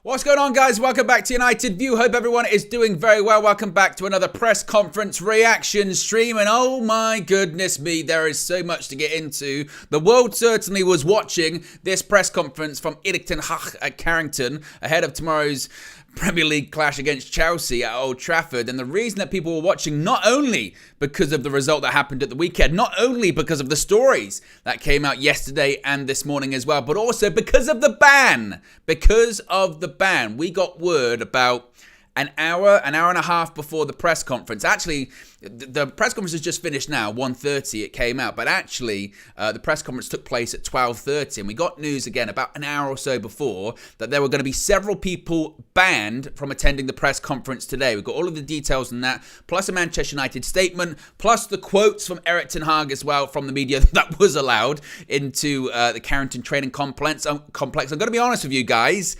What's going on, guys? Welcome back to United View. Hope everyone is doing very well. Welcome back to another press conference reaction stream. And oh my goodness me, there is so much to get into. The world certainly was watching this press conference from Erik ten Hag at Carrington ahead of tomorrow's Premier League clash against Chelsea at Old Trafford. And the reason that people were watching, not only because of the result that happened at the weekend, not only because of the stories that came out yesterday and this morning as well, but also because of the ban. Because of the ban. We got word about an hour and a half before the press conference. Actually, the press conference has just finished now, 1:30 it came out, but actually the press conference took place at 12:30, and we got news again about an hour or so before that there were going to be several people banned from attending the press conference today. We've got all of the details on that, plus a Manchester United statement, plus the quotes from Erik ten Hag as well from the media that was allowed into the Carrington training complex. I'm going to be honest with you guys,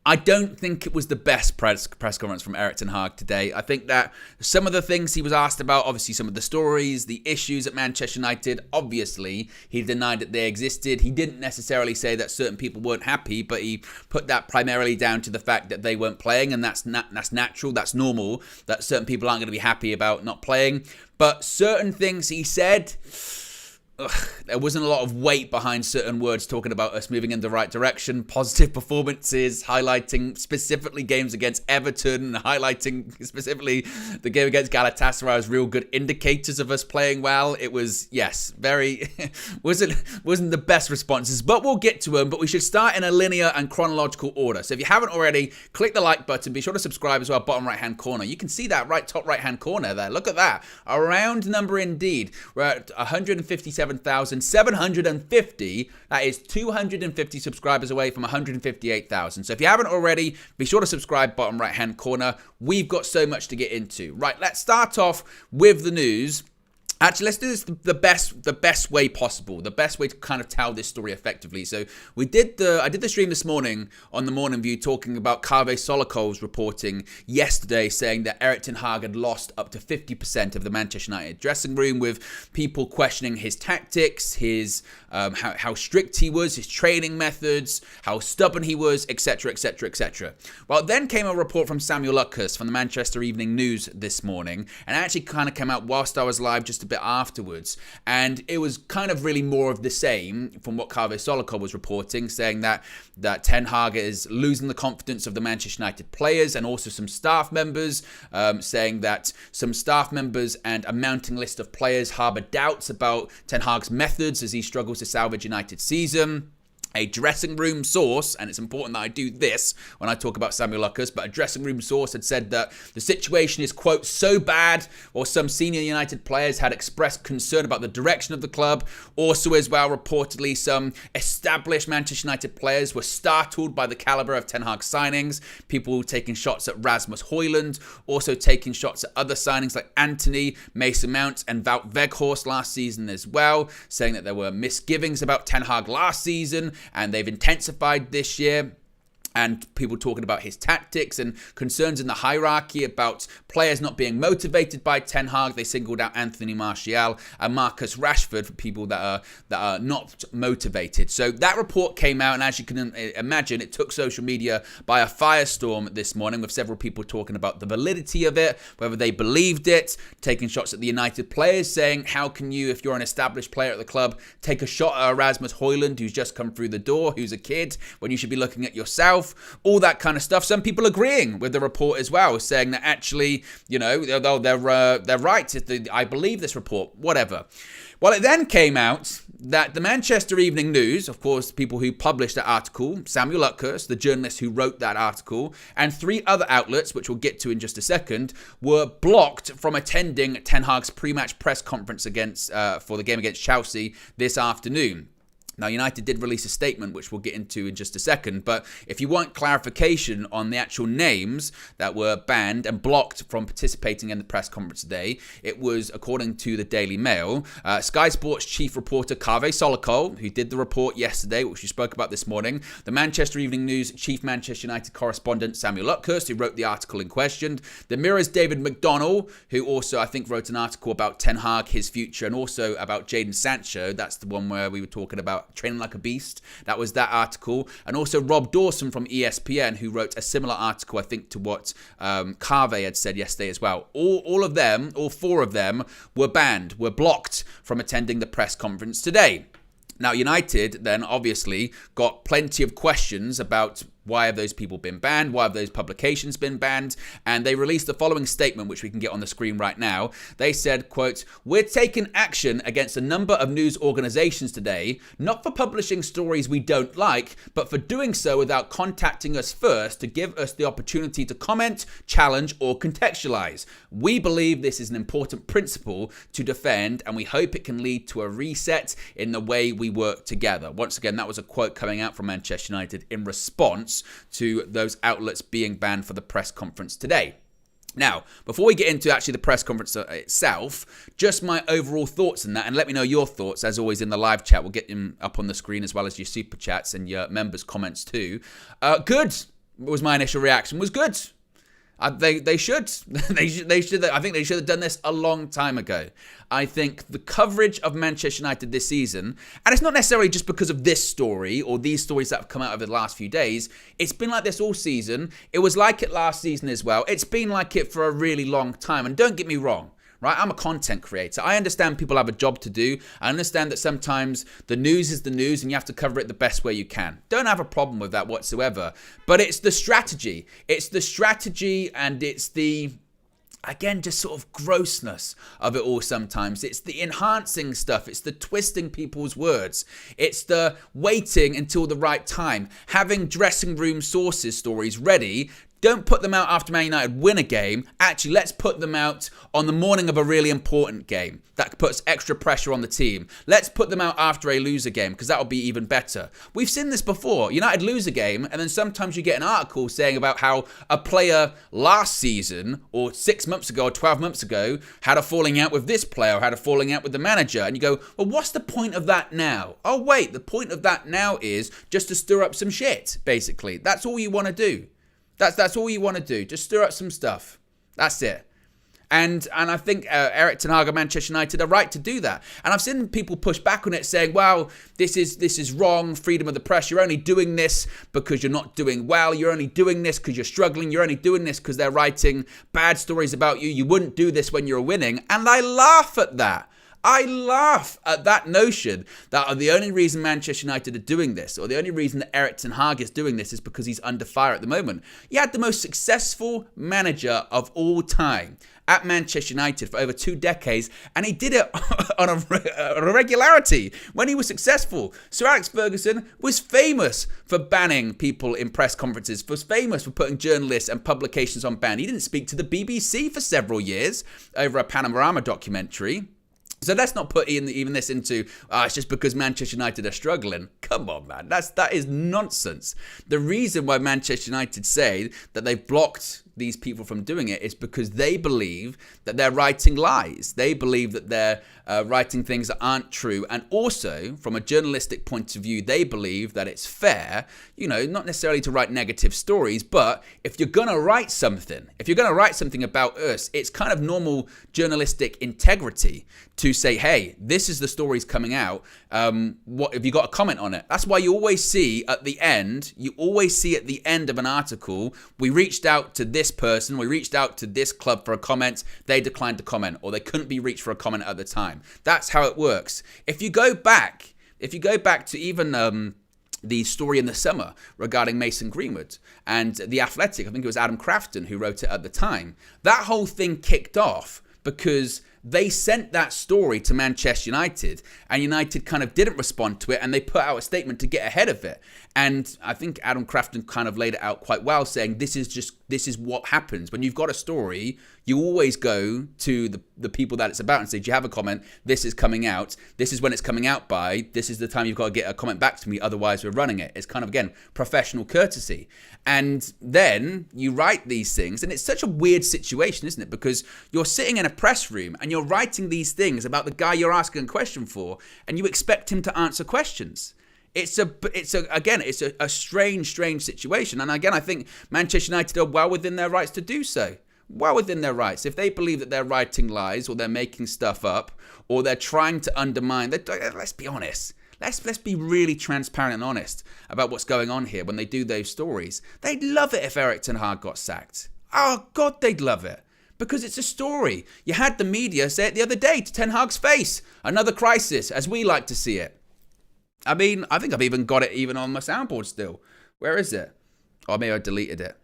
I don't think it was the best press conference from Erik ten Hag today. I think that some of the things he was asked about, obviously some of the stories, the issues at Manchester United, obviously he denied that they existed. He didn't necessarily say that certain people weren't happy, but he put that primarily down to the fact that they weren't playing, and that's natural, that's normal, that certain people aren't going to be happy about not playing. But certain things he said, there wasn't a lot of weight behind certain words talking about us moving in the right direction, positive performances, highlighting specifically games against Everton, highlighting specifically the game against Galatasaray as real good indicators of us playing well. It was, yes, very, wasn't the best responses, but we'll get to them. But we should start in a linear and chronological order. So if you haven't already, click the like button, be sure to subscribe as well, bottom right hand corner. You can see that top right hand corner there. Look at that. A round number indeed. We're at 157,750. That is 250 subscribers away from 158,000. So if you haven't already, be sure to subscribe, bottom right hand corner. We've got so much to get into. Right, let's start off with the news. Actually, let's do this the best way possible, the best way to kind of tell this story effectively. So I did the stream this morning on the Morning View talking about Kave Solokol's reporting yesterday saying that Erik ten Hag had lost up to 50% of the Manchester United dressing room, with people questioning his tactics, his how strict he was, his training methods, how stubborn he was, etc, etc, etc. Well, then came a report from Samuel Luckhurst from the Manchester Evening News this morning, and it actually kind of came out whilst I was live just a bit afterwards, and it was kind of really more of the same from what Kave Solokol was reporting, saying that Ten Hag is losing the confidence of the Manchester United players and also some staff members, saying that some staff members and a mounting list of players harbour doubts about Ten Hag's methods as he struggles to salvage United's season. A dressing room source, and it's important that I do this when I talk about Samuel Luckhurst, but a dressing room source had said that the situation is, quote, so bad, or some senior United players had expressed concern about the direction of the club. Also as well, reportedly, some established Manchester United players were startled by the calibre of Ten Hag signings. People taking shots at Rasmus Højlund, also taking shots at other signings like Anthony, Mason Mount and Wout Weghorst last season as well, saying that there were misgivings about Ten Hag last season, and they've intensified this year. And people talking about his tactics and concerns in the hierarchy about players not being motivated by Ten Hag. They singled out Anthony Martial and Marcus Rashford for people that are not motivated. So that report came out, and as you can imagine, it took social media by a firestorm this morning, with several people talking about the validity of it, whether they believed it, taking shots at the United players, saying, how can you, if you're an established player at the club, take a shot at Rasmus Højlund, who's just come through the door, who's a kid, when you should be looking at yourself? All that kind of stuff. Some people agreeing with the report as well, saying that actually, you know, they're right. I believe this report, whatever. Well, it then came out that the Manchester Evening News, of course, people who published that article, Samuel Luckhurst, the journalist who wrote that article, and 3 other outlets, which we'll get to in just a second, were blocked from attending Ten Hag's pre-match press conference for the game against Chelsea this afternoon. Now, United did release a statement, which we'll get into in just a second, but if you want clarification on the actual names that were banned and blocked from participating in the press conference today, it was, according to the Daily Mail, Sky Sports chief reporter Kave Solokol, who did the report yesterday, which we spoke about this morning, the Manchester Evening News chief Manchester United correspondent Samuel Luckhurst, who wrote the article in question, the Mirror's David McDonnell, who also, I think, wrote an article about Ten Hag, his future, and also about Jadon Sancho. That's the one where we were talking about about training like a beast. That was that article. And also Rob Dawson from ESPN, who wrote a similar article, I think, to what Carvey had said yesterday as well. All of them, all four of them, were banned, were blocked from attending the press conference today. Now, United then obviously got plenty of questions about why have those people been banned? Why have those publications been banned? And they released the following statement, which we can get on the screen right now. They said, quote, "We're taking action against a number of news organizations today, not for publishing stories we don't like, but for doing so without contacting us first to give us the opportunity to comment, challenge, or contextualize. We believe this is an important principle to defend, and we hope it can lead to a reset in the way we work together." Once again, that was a quote coming out from Manchester United in response to those outlets being banned for the press conference today. Now, before we get into actually the press conference itself, just my overall thoughts on that, and let me know your thoughts, as always, in the live chat. We'll get them up on the screen, as well as your super chats and your members' comments too. Good was my initial reaction, was good. They should. They should. I think they should have done this a long time ago. I think the coverage of Manchester United this season, and it's not necessarily just because of this story or these stories that have come out over the last few days. It's been like this all season. It was like it last season as well. It's been like it for a really long time. And don't get me wrong. Right, I'm a content creator. I understand people have a job to do. I understand that sometimes the news is the news and you have to cover it the best way you can. Don't have a problem with that whatsoever. But it's the strategy. It's the strategy, and it's the, again, just sort of grossness of it all sometimes. It's the enhancing stuff. It's the twisting people's words. It's the waiting until the right time. Having dressing room sources stories ready. Don't put them out after Man United win a game. Actually, let's put them out on the morning of a really important game. That puts extra pressure on the team. Let's put them out after a loser game, because that'll be even better. We've seen this before. United lose a game, and then sometimes you get an article saying about how a player last season, or 6 months ago, or 12 months ago, had a falling out with this player, or had a falling out with the manager. And you go, well, what's the point of that now? Oh, wait, the point of that now is just to stir up some shit, basically. That's all you want to do. That's all you want to do. Just stir up some stuff. That's it. And I think Erik ten Hag and Manchester United are right to do that. And I've seen people push back on it, saying, well, this is wrong, freedom of the press. You're only doing this because you're not doing well. You're only doing this because you're struggling. You're only doing this because they're writing bad stories about you. You wouldn't do this when you're winning. And I laugh at that. I laugh at that notion that the only reason Manchester United are doing this, or the only reason that Erik ten Hag is doing this, is because he's under fire at the moment. He had the most successful manager of all time at Manchester United for over 2 decades, and he did it on a regularity when he was successful. Sir Alex Ferguson was famous for banning people in press conferences, was famous for putting journalists and publications on ban. He didn't speak to the BBC for several years over a Panorama documentary. So let's not put even this into, it's just because Manchester United are struggling. Come on, man. That is nonsense. The reason why Manchester United say that they've blocked these people from doing it is because they believe that they're writing lies. They believe that they're writing things that aren't true. And also, from a journalistic point of view, they believe that it's fair, not necessarily to write negative stories, but if you're going to write something, about us, it's kind of normal journalistic integrity to say, hey, this is the stories coming out. What have you got a comment on it? That's why you always see at the end of an article, we reached out to this person, we reached out to this club for a comment, they declined to comment, or they couldn't be reached for a comment at the time. That's how it works. If you go back to even the story in the summer regarding Mason Greenwood and The Athletic, I think it was Adam Crafton who wrote it at the time, that whole thing kicked off because they sent that story to Manchester United, and United kind of didn't respond to it, and they put out a statement to get ahead of it. And I think Adam Crafton kind of laid it out quite well, saying this is what happens. When you've got a story, you always go to the people that it's about and say, do you have a comment? This is coming out. This is when it's coming out by. This is the time you've got to get a comment back to me. Otherwise, we're running it. It's kind of, again, professional courtesy. And then you write these things. And it's such a weird situation, isn't it? Because you're sitting in a press room and you're writing these things about the guy you're asking a question for, and you expect him to answer questions. It's a strange situation. And again, I think Manchester United are well within their rights to do so. Well within their rights. If they believe that they're writing lies or they're making stuff up or they're trying to undermine, let's be honest. let's be really transparent and honest about what's going on here when they do those stories. They'd love it if Erik ten Hag got sacked. Oh, God, they'd love it. Because it's a story. You had the media say it the other day to Ten Hag's face. Another crisis, as we like to see it. I mean, I think I've even got it even on my soundboard still. Where is it? Or maybe I deleted it.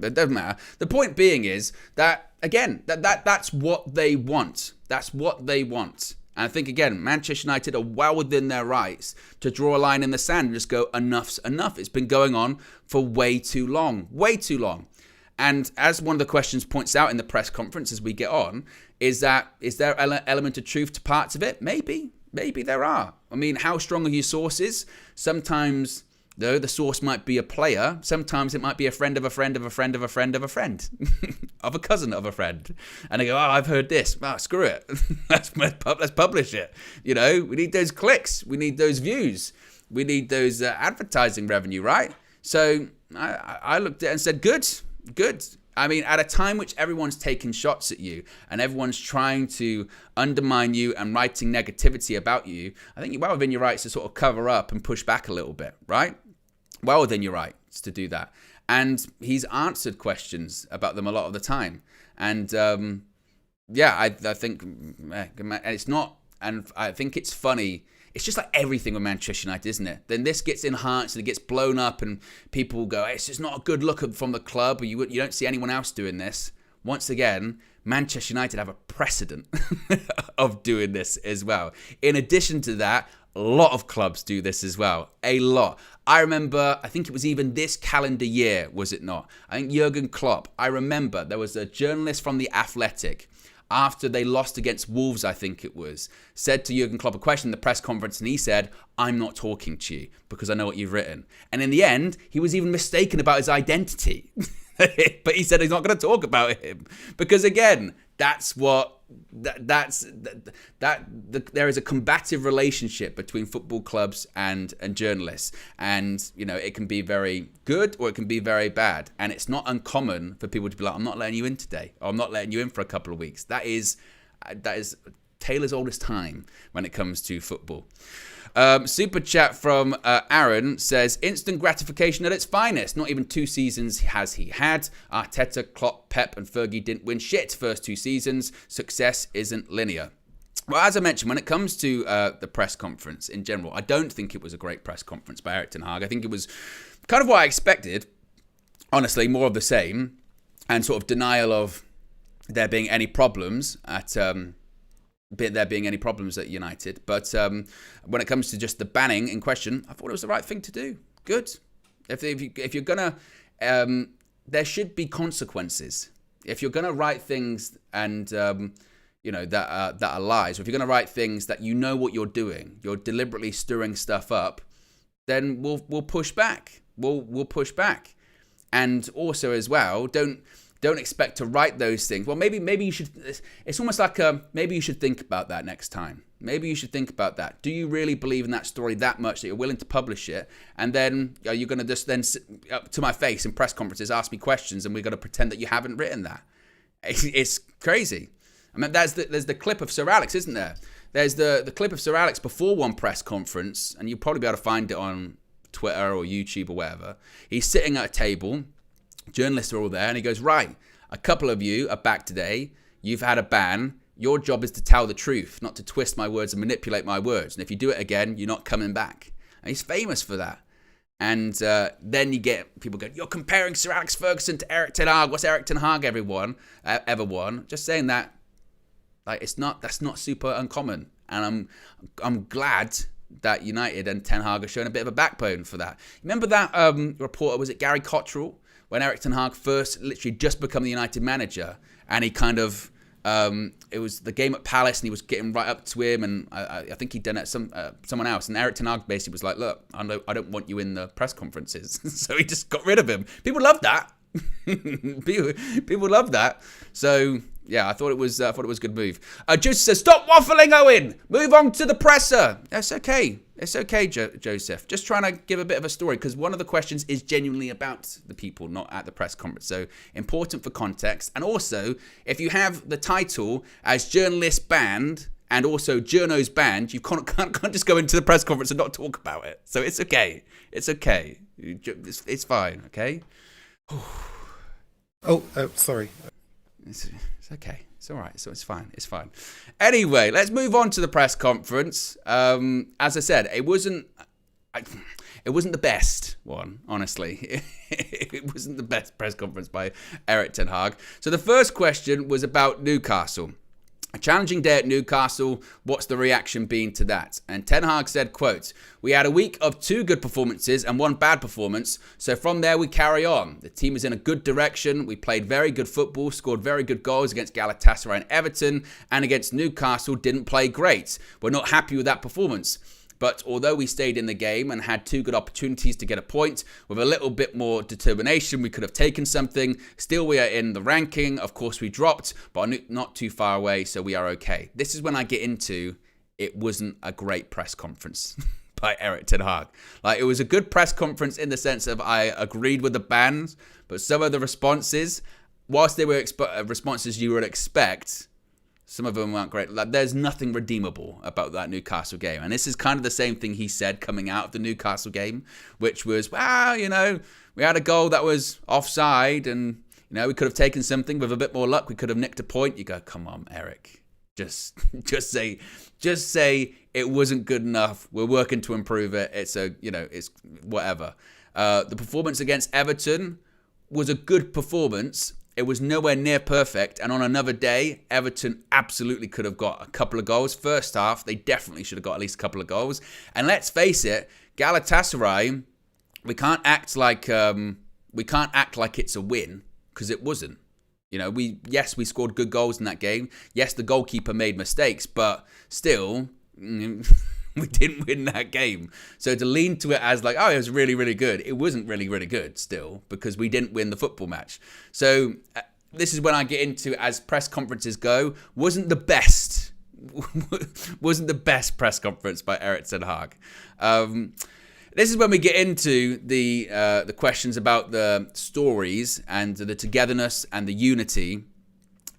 It doesn't matter. The point being is that, again, that's what they want. That's what they want. And I think, again, Manchester United are well within their rights to draw a line in the sand and just go, enough's enough. It's been going on for way too long. Way too long. And as one of the questions points out in the press conference as we get on, is there an element of truth to parts of it? Maybe there are. I mean, how strong are your sources? Sometimes, though, the source might be a player. Sometimes it might be a friend of a friend of a friend of a friend of a friend, of a cousin of a friend. And they go, oh, I've heard this. Oh, screw it. Let's publish it. You know, we need those clicks. We need those views. We need those advertising revenue, right? So I looked at it and said, good. I mean, at a time which everyone's taking shots at you and everyone's trying to undermine you and writing negativity about you, I think you're well within your rights to sort of cover up and push back a little bit, right? Well within your rights to do that. And he's answered questions about them a lot of the time. And I think it's not, and I think it's funny. It's just like everything with Manchester United, isn't it? Then this gets enhanced and it gets blown up and people go, hey, it's just not a good look from the club, or you don't see anyone else doing this. Once again, Manchester United have a precedent of doing this as well. In addition to that, a lot of clubs do this as well. A lot. I remember, I think it was even this calendar year, was it not? I think Jurgen Klopp, I remember there was a journalist from The Athletic after they lost against Wolves, I think it was, said to Jurgen Klopp a question in the press conference, and he said, I'm not talking to you because I know what you've written. And in the end, he was even mistaken about his identity. But he said he's not going to talk about him because, again, there is a combative relationship between football clubs and journalists, and you know it can be very good or it can be very bad, and it's not uncommon for people to be like, I'm not letting you in today, or I'm not letting you in for a couple of weeks. That is Taylor's oldest time when it comes to football. Super chat from Aaron says, instant gratification at its finest. Not even 2 seasons has he had. Arteta, Klopp, Pep and Fergie didn't win shit first 2 seasons. Success isn't linear. Well, as I mentioned, when it comes to the press conference in general, I don't think it was a great press conference by Erik ten Hag. I think it was kind of what I expected. Honestly, more of the same, and sort of denial of there being any problems at United. But when it comes to just the banning in question, I thought it was the right thing to do. Good. If you're gonna, there should be consequences. If you're gonna write things and that are lies, or if you're gonna write things that you know what you're doing, you're deliberately stirring stuff up, then we'll push back. We'll push back. And also as well, don't expect to write those things. Well, maybe you should. It's almost like maybe you should think about that next time. Maybe you should think about that. Do you really believe in that story that much that you're willing to publish it? And then are you going to just then up to my face in press conferences ask me questions, and we're going to pretend that you haven't written that? It's crazy. I mean, there's the clip of Sir Alex, isn't there? There's the clip of Sir Alex before one press conference, and you'll probably be able to find it on Twitter or YouTube or wherever. He's sitting at a table. Journalists are all there, and he goes, right, a couple of you are back today. You've had a ban. Your job is to tell the truth, not to twist my words and manipulate my words. And if you do it again, you're not coming back. And he's famous for that. And then you get people going, you're comparing Sir Alex Ferguson to Erik ten Hag. What's Erik ten Hag ever won? Just saying that, like, that's not super uncommon. And I'm glad that United and Ten Hag are showing a bit of a backbone for that. Remember that reporter, was it Gary Cottrell? When Erik ten Hag first literally just become the United manager, and he kind of, it was the game at Palace, and he was getting right up to him, and I think he'd done it someone else, and Erik ten Hag basically was like, look, I don't want you in the press conferences. So he just got rid of him. People love that. People love that. So yeah, I thought it was a good move. Joseph says, stop waffling, Owen. Move on to the presser. That's okay. It's okay, Joseph. Just trying to give a bit of a story, because one of the questions is genuinely about the people, not at the press conference. So important for context. And also, if you have the title as journalist banned and also Journo's banned, you can't just go into the press conference and not talk about it. So it's okay. It's okay. It's fine, okay? Sorry. It's okay. It's all right. So it's fine. It's fine. Anyway, let's move on to the press conference. As I said, it wasn't the best one, honestly. It wasn't the best press conference by Erik ten Hag. So the first question was about Newcastle. A challenging day at Newcastle. What's the reaction been to that? And Ten Hag said, quote, "We had a week of 2 good performances and 1 bad performance. So from there we carry on. The team is in a good direction. We played very good football, scored very good goals against Galatasaray and Everton, and against Newcastle didn't play great. We're not happy with that performance. But although we stayed in the game and had 2 good opportunities to get a point, with a little bit more determination, we could have taken something. Still, we are in the ranking. Of course, we dropped, but not too far away, so we are okay." This is when I get into it wasn't a great press conference by Erik ten Hag. Like, it was a good press conference in the sense of I agreed with the bans, but some of the responses, whilst they were responses you would expect, some of them weren't great. Like, there's nothing redeemable about that Newcastle game. And this is kind of the same thing he said coming out of the Newcastle game, which was, well, we had a goal that was offside and, we could have taken something. With a bit more luck, we could have nicked a point. You go, come on, Erik. Just say it wasn't good enough. We're working to improve it. It's whatever. The performance against Everton was a good performance. It was nowhere near perfect, and on another day, Everton absolutely could have got a couple of goals. First half, they definitely should have got at least a couple of goals. And let's face it, Galatasaray, we can't act like it's a win, because it wasn't. We scored good goals in that game. Yes, the goalkeeper made mistakes, but still, we didn't win that game. So to lean to it as like, oh, it was really, really good. It wasn't really, really good still, because we didn't win the football match. So this is when I get into, as press conferences go, wasn't the best press conference by Erik ten Hag. This is when we get into the questions about the stories and the togetherness and the unity.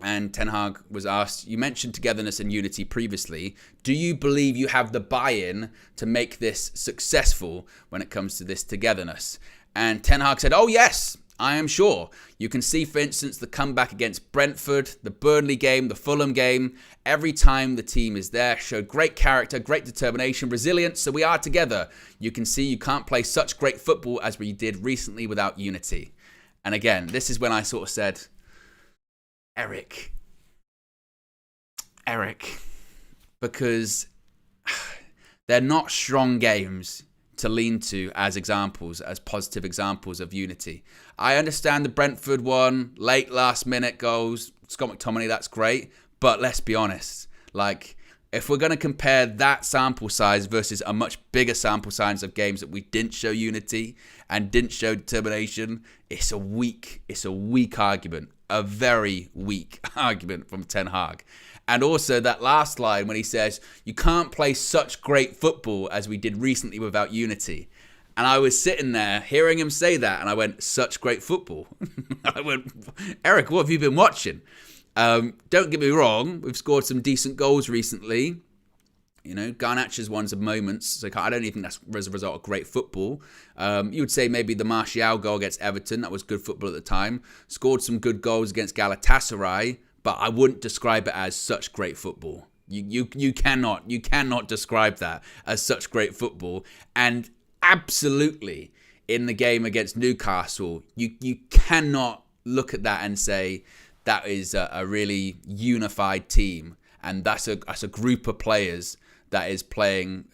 And Ten Hag was asked, you mentioned togetherness and unity previously. Do you believe you have the buy-in to make this successful when it comes to this togetherness? And Ten Hag said, oh yes, I am sure. You can see, for instance, the comeback against Brentford, the Burnley game, the Fulham game. Every time the team is there, showed great character, great determination, resilience. So we are together. You can see you can't play such great football as we did recently without unity. And again, this is when I sort of said, Erik, because they're not strong games to lean to as examples, as positive examples of unity. I understand the Brentford one, late last minute goals, Scott McTominay, that's great, but let's be honest, like, if we're going to compare that sample size versus a much bigger sample size of games that we didn't show unity and didn't show determination, it's a weak argument. A very weak argument from Ten Hag. And also that last line when he says, you can't play such great football as we did recently without unity. And I was sitting there hearing him say that, and I went, such great football. I went, Erik, what have you been watching? Don't get me wrong, we've scored some decent goals recently. Garnacho's ones of moments. So I don't even think that's as a result of great football. You would say maybe the Martial goal against Everton, that was good football at the time. Scored some good goals against Galatasaray, but I wouldn't describe it as such great football. You cannot describe that as such great football. And absolutely, in the game against Newcastle, you cannot look at that and say that is a really unified team, and that's a group of players that is playing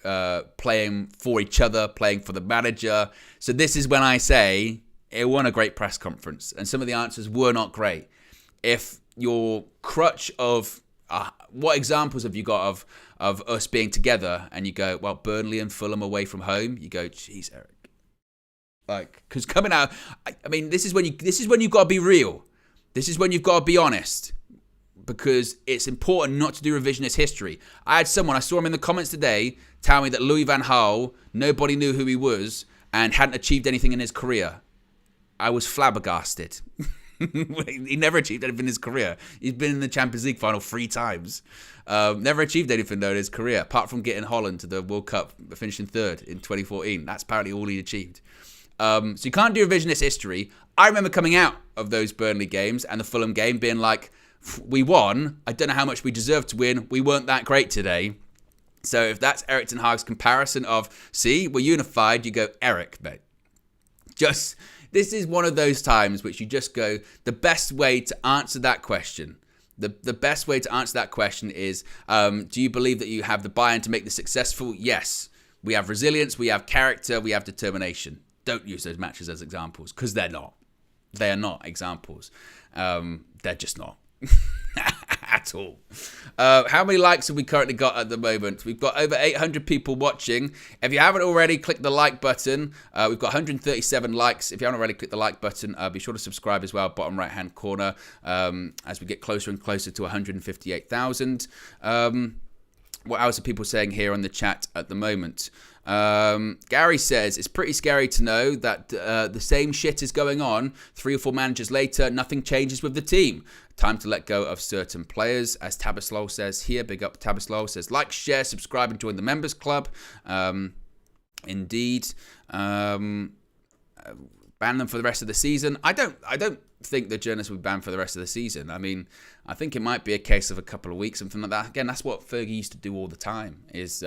for each other, playing for the manager. So this is when I say it won a great press conference, and some of the answers were not great. If your crutch of what examples have you got of us being together, and you go, well, Burnley and Fulham away from home, you go, geez, Erik, like, because coming out, I mean, this is when you've got to be real. This is when you've got to be honest. Because it's important not to do revisionist history. I saw him in the comments today, tell me that Louis van Gaal, nobody knew who he was and hadn't achieved anything in his career. I was flabbergasted. He never achieved anything in his career. He's been in the Champions League final 3 times. Never achieved anything, though, in his career, apart from getting Holland to the World Cup, finishing 3rd in 2014. That's apparently all he achieved. So you can't do revisionist history. I remember coming out of those Burnley games and the Fulham game being like, we won. I don't know how much we deserved to win. We weren't that great today. So if that's Erik ten Hag's comparison of, see, we're unified, you go, Eric, mate. This is one of those times which you just go, the best way to answer that question, the best way to answer that question is, do you believe that you have the buy-in to make this successful? Yes. We have resilience, we have character, we have determination. Don't use those matches as examples, because they're not. They are not examples. They're just not. At all. How many likes have we currently got at the moment? We've got over 800 people watching. If you haven't already, click the like button. We've got 137 likes. If you haven't already, click the like button. Be sure to subscribe as well, bottom right hand corner, as we get closer and closer to 158,000. What else are people saying here on the chat at the moment? Gary says, it's pretty scary to know that the same shit is going on 3 or 4 managers later. Nothing changes with the team. Time to let go of certain players. As Tabislol says here, big up Tabislol, says like, share, subscribe and join the members club. Indeed. Ban them for the rest of the season. I don't think the journalists will be banned for the rest of the season. I mean, I think it might be a case of a couple of weeks, something like that. Again, that's what Fergie used to do all the time, is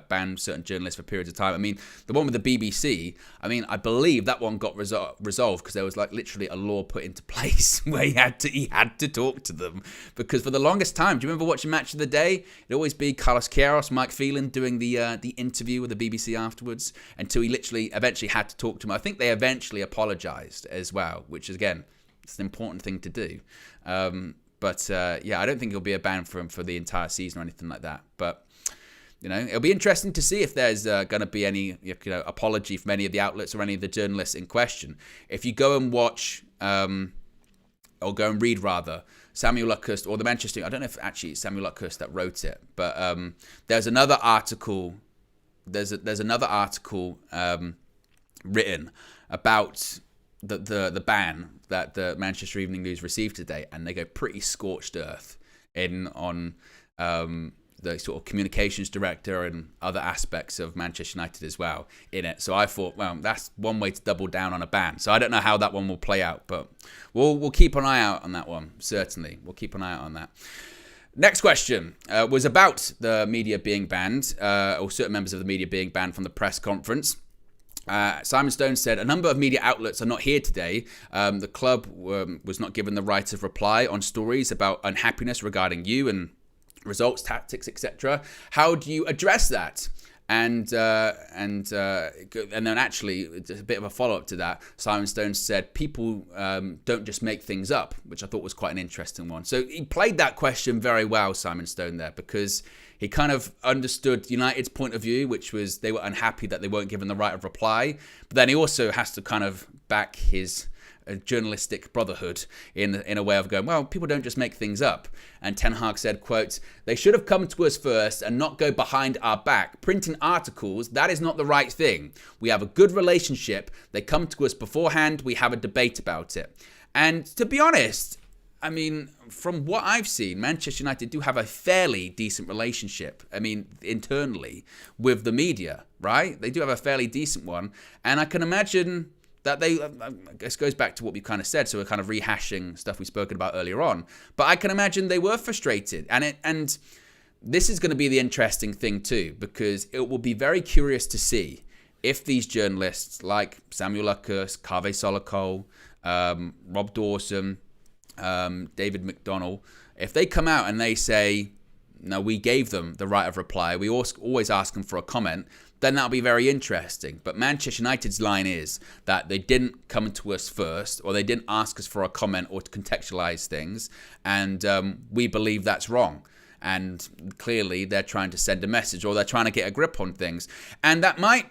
ban certain journalists for periods of time. I mean, the one with the BBC, I mean, I believe that one got resolved because there was like literally a law put into place where he had to talk to them, because for the longest time, do you remember watching Match of the Day? It'd always be Carlos Queiroz, Mike Phelan doing the interview with the BBC afterwards, until he literally eventually had to talk to him. I think they eventually apologised as well, which is, again, it's an important thing to do. But I don't think it'll be a ban for him for the entire season or anything like that. But you know, it'll be interesting to see if there's going to be any apology from any of the outlets or any of the journalists in question. If you go and watch, or go and read rather, Samuel Luckhurst or the Manchester, I don't know if actually it's Samuel Luckhurst that wrote it, but there's another article. There's another article written about the ban that the Manchester Evening News received today, and they go pretty scorched earth on the sort of communications director and other aspects of Manchester United as well in it. So I thought, well, that's one way to double down on a ban. So I don't know how that one will play out, but we'll keep an eye out on that one. Certainly, we'll keep an eye out on that. Next question was about the media being banned, or certain members of the media being banned from the press conference. Simon Stone said, a number of media outlets are not here today. The club was not given the right of reply on stories about unhappiness regarding you and results, tactics, etc. How do you address that? And then actually, a bit of a follow-up to that, Simon Stone said, people don't just make things up, which I thought was quite an interesting one. So he played that question very well, Simon Stone, there, because he kind of understood United's point of view, which was they were unhappy that they weren't given the right of reply. But then he also has to kind of back his journalistic brotherhood in a way of going, well, people don't just make things up. And Ten Hag said, quote, they should have come to us first and not go behind our back. Printing articles, that is not the right thing. We have a good relationship. They come to us beforehand. We have a debate about it. And to be honest, I mean, from what I've seen, Manchester United do have a fairly decent relationship, I mean, internally with the media, right? They do have a fairly decent one. And I can imagine that I guess goes back to what we kind of said, so we're kind of rehashing stuff we've spoken about earlier on. But I can imagine they were frustrated. And this is going to be the interesting thing too, because it will be very curious to see if these journalists like Samuel Luckhurst, Kaveh Solokol, Rob Dawson, David McDonnell, if they come out and they say, no, we gave them the right of reply, we always ask them for a comment, then that'll be very interesting. But Manchester United's line is that they didn't come to us first, or they didn't ask us for a comment or to contextualize things, and we believe that's wrong. And clearly they're trying to send a message, or they're trying to get a grip on things. And that might,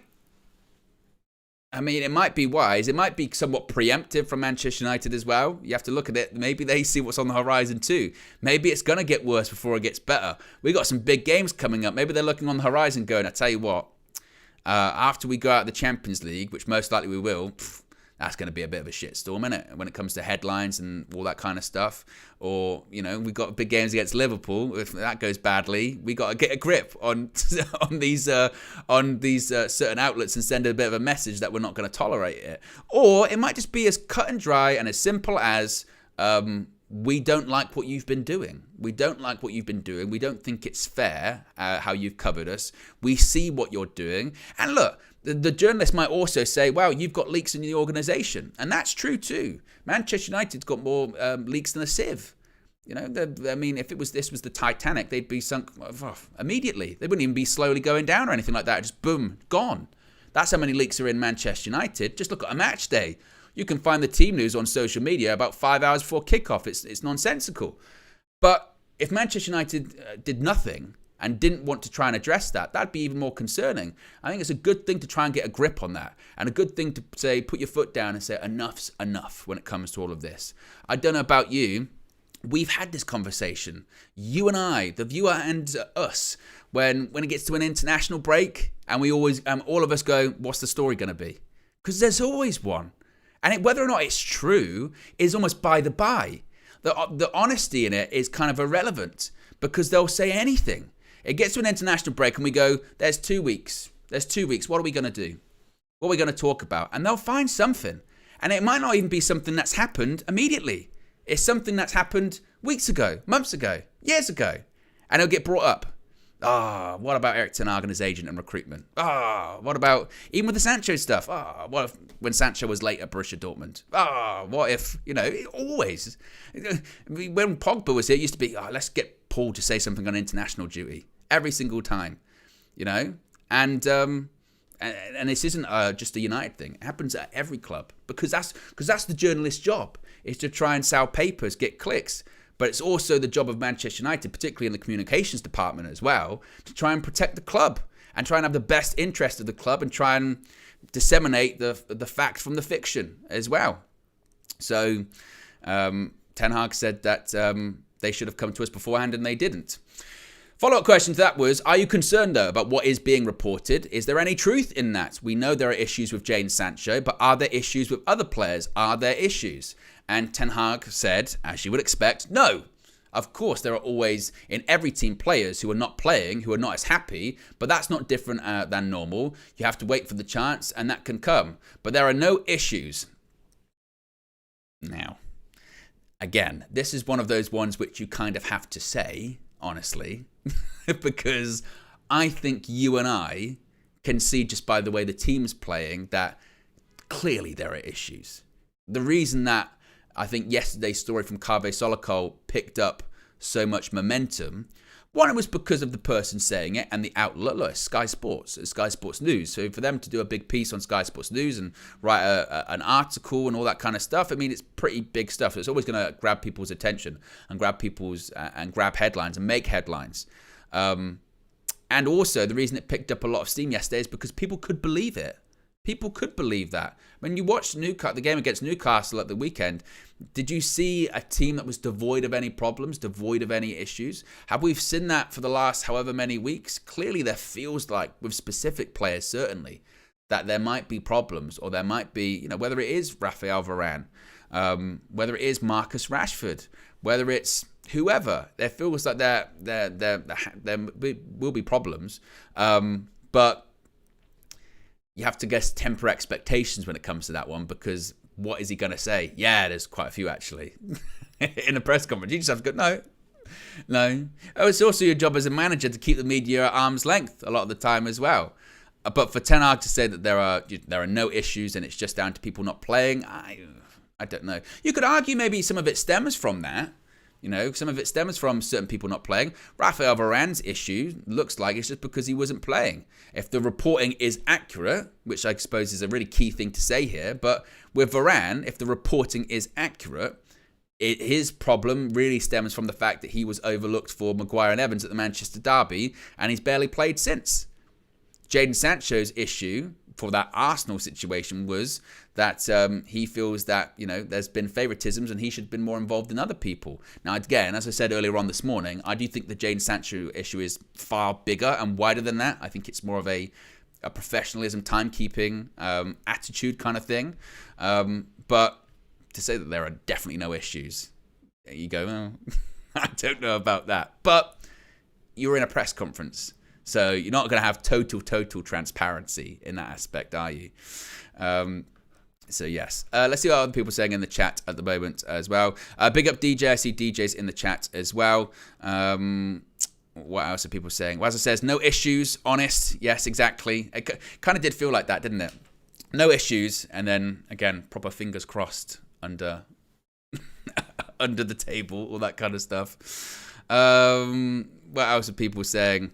I mean, it might be wise. It might be somewhat preemptive from Manchester United as well. You have to look at it. Maybe they see what's on the horizon too. Maybe it's going to get worse before it gets better. We got some big games coming up. Maybe they're looking on the horizon going, I tell you what, after we go out of the Champions League, which most likely we will, that's going to be a bit of a shitstorm, isn't it? When it comes to headlines and all that kind of stuff. Or, we've got big games against Liverpool. If that goes badly, we got to get a grip on these certain outlets and send a bit of a message that we're not going to tolerate it. Or it might just be as cut and dry and as simple as we don't like what you've been doing. We don't like what you've been doing. We don't think it's fair how you've covered us. We see what you're doing. And look, the journalist might also say, well, you've got leaks in the organisation. And that's true too. Manchester United's got more leaks than a sieve. If this was the Titanic, they'd be sunk immediately. They wouldn't even be slowly going down or anything like that. Just boom, gone. That's how many leaks are in Manchester United. Just look at a match day. You can find the team news on social media about 5 hours before kickoff. It's nonsensical. But if Manchester United did nothing and didn't want to try and address that, that'd be even more concerning. I think it's a good thing to try and get a grip on that, and a good thing to say, put your foot down and say, enough's enough when it comes to all of this. I don't know about you. We've had this conversation, you and I, the viewer and us, when it gets to an international break, and we always, all of us go, what's the story going to be? Because there's always one. And whether or not it's true is almost by the by. The honesty in it is kind of irrelevant because they'll say anything. It gets to an international break and we go, there's 2 weeks. What are we going to do? What are we going to talk about? And they'll find something. And it might not even be something that's happened immediately. It's something that's happened weeks ago, months ago, years ago. And it'll get brought up. What about Erik ten Hag and his agent and recruitment? What about, even with the Sancho stuff? What if when Sancho was late at Borussia Dortmund? What if, always. When Pogba was here, it used to be, let's get Paul to say something on international duty. Every single time, And this isn't just a United thing. It happens at every club because that's the journalist's job, is to try and sell papers, get clicks. But it's also the job of Manchester United, particularly in the communications department as well, to try and protect the club and try and have the best interest of the club and try and disseminate the facts from the fiction as well. So Ten Hag said that they should have come to us beforehand and they didn't. Follow-up question to that was, are you concerned, though, about what is being reported? Is there any truth in that? We know there are issues with Jadon Sancho, but are there issues with other players? Are there issues? And Ten Hag said, as you would expect, no. Of course, there are always, in every team, players who are not playing, who are not as happy, but that's not different than normal. You have to wait for the chance, and that can come. But there are no issues. Now, again, this is one of those ones which you kind of have to say, honestly, because I think you and I can see just by the way the team's playing that clearly there are issues. The reason that I think yesterday's story from Kaveh Solokol picked up so much momentum, one, it was because of the person saying it and the outlet. Look, it's Sky Sports, it's Sky Sports News. So for them to do a big piece on Sky Sports News and write an article and all that kind of stuff, I mean, it's pretty big stuff. It's always going to grab people's attention and grab headlines and make headlines. And also, the reason it picked up a lot of steam yesterday is because people could believe it. People could believe that. When you watched the game against Newcastle at the weekend, did you see a team that was devoid of any problems, devoid of any issues? Have we seen that for the last however many weeks? Clearly, there feels like, with specific players certainly, that there might be problems, or there might be, whether it is Raphael Varane, whether it is Marcus Rashford, whether it's whoever, there feels like there will be problems. But you have to temper expectations when it comes to that one, because what is he going to say? Yeah, there's quite a few actually in a press conference. You just have to go, no. Oh, it's also your job as a manager to keep the media at arm's length a lot of the time as well. But for Ten Hag to say that there are no issues and it's just down to people not playing, I don't know. You could argue maybe some of it stems from that. Some of it stems from certain people not playing. Raphael Varane's issue looks like it's just because he wasn't playing. If the reporting is accurate, which I suppose is a really key thing to say here, but with Varane, if the reporting is accurate, his problem really stems from the fact that he was overlooked for Maguire and Evans at the Manchester derby, and he's barely played since. Jadon Sancho's issue for that Arsenal situation was that he feels that, there's been favouritisms and he should have been more involved than other people. Now, again, as I said earlier on this morning, I do think the Jadon Sancho issue is far bigger and wider than that. I think it's more of a a professionalism, timekeeping, attitude kind of thing. But to say that there are definitely no issues, you go, well, I don't know about that. But you're in a press conference, so you're not going to have total transparency in that aspect, are you? So yes, let's see what other people are saying in the chat at the moment as well. Big up DJ, I see DJ's in the chat as well. What else are people saying? Wazza says, no issues, honest. Yes, exactly. It kind of did feel like that, didn't it? No issues, and then, again, proper fingers crossed under under the table, all that kind of stuff. What else are people saying?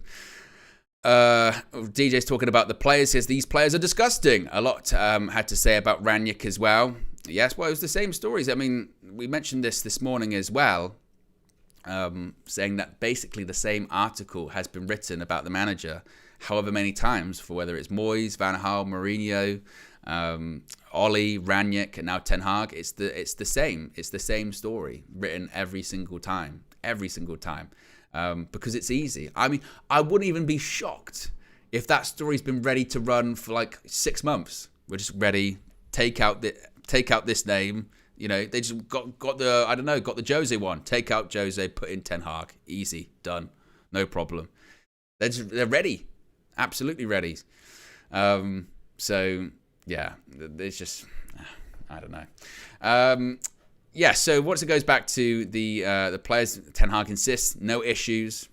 DJ's talking about the players. Says these players are disgusting. A lot had to say about Ranić as well. Yes, well, it was the same stories. I mean, we mentioned this morning as well, saying that basically the same article has been written about the manager however many times, for whether it's Moyes, Van Gaal, Mourinho, Oli, Ranić, and now Ten Hag. It's the same. It's the same story written every single time. Because it's easy. I mean, I wouldn't even be shocked if that story's been ready to run for like 6 months. We're just ready. Take out this name. You know, they just got the Jose one. Take out Jose, put in Ten Hag. Easy, done, no problem. They're ready, absolutely ready. So yeah, it's just, I don't know. Yeah, so once it goes back to the players, Ten Hag insists, no issues.